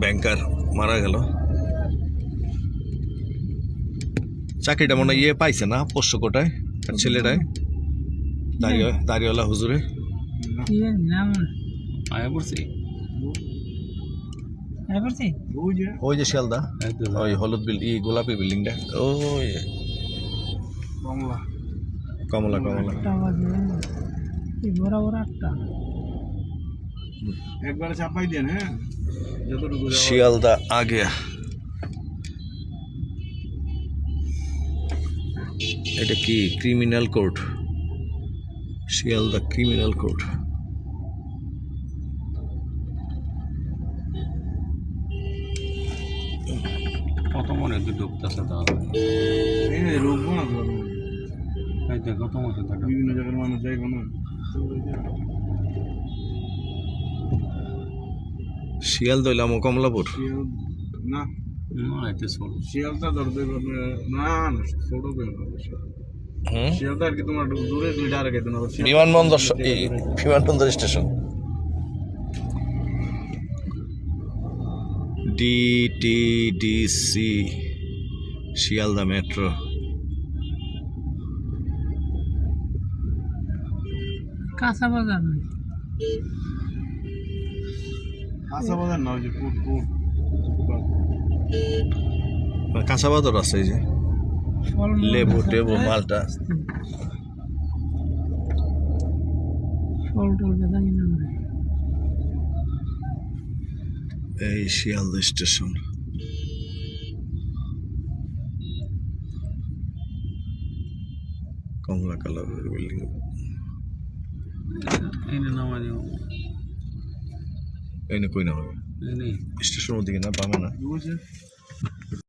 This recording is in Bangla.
ব্যাংকার মারা গেল। চাকরিটা মনে ইয়ে পাইছে না পোষ্য কোটায় আর ছেলেটায় দাড়িওয়ালা হুজুরে ওই যে শিয়ালদা ওই হলুদ বিল্ডিং গোলাপি বিল্ডিংটা ওই কমলা কমলা একবারে চাপাই দেন। হ্যাঁ, যতটুকু শিয়ালদা আগে এটা কি criminal court, Sealdah criminal court. কত মনে ঢুকতেছে তাহলে রোগ না কত মনে থাকে বিভিন্ন জায়গার মানুষ যাইব না। শিয়ালদা হইলাম কমলাপুর না না এতে ছোট শিয়ালদা ধরতে না না ছোট শিয়ালদা আর কি তোমার দূরে দুইটা আর কেটে নেবো বিমানবন্দর স্টেশন ডিটিডিসি শিয়ালদা মেট্রো। কাঁচা বাজার কাঁচা বাজার না, ওই যে কাঁচা বাজার আছে এই যে লেবু টেবু মালটা ফল টল বেচা কিনা এই শিয়ালদা স্টেশন। কমলা কালারের বিল্ডিং এনে নামা যাও এই না কই না স্টেশনের দিকে না পাবে না।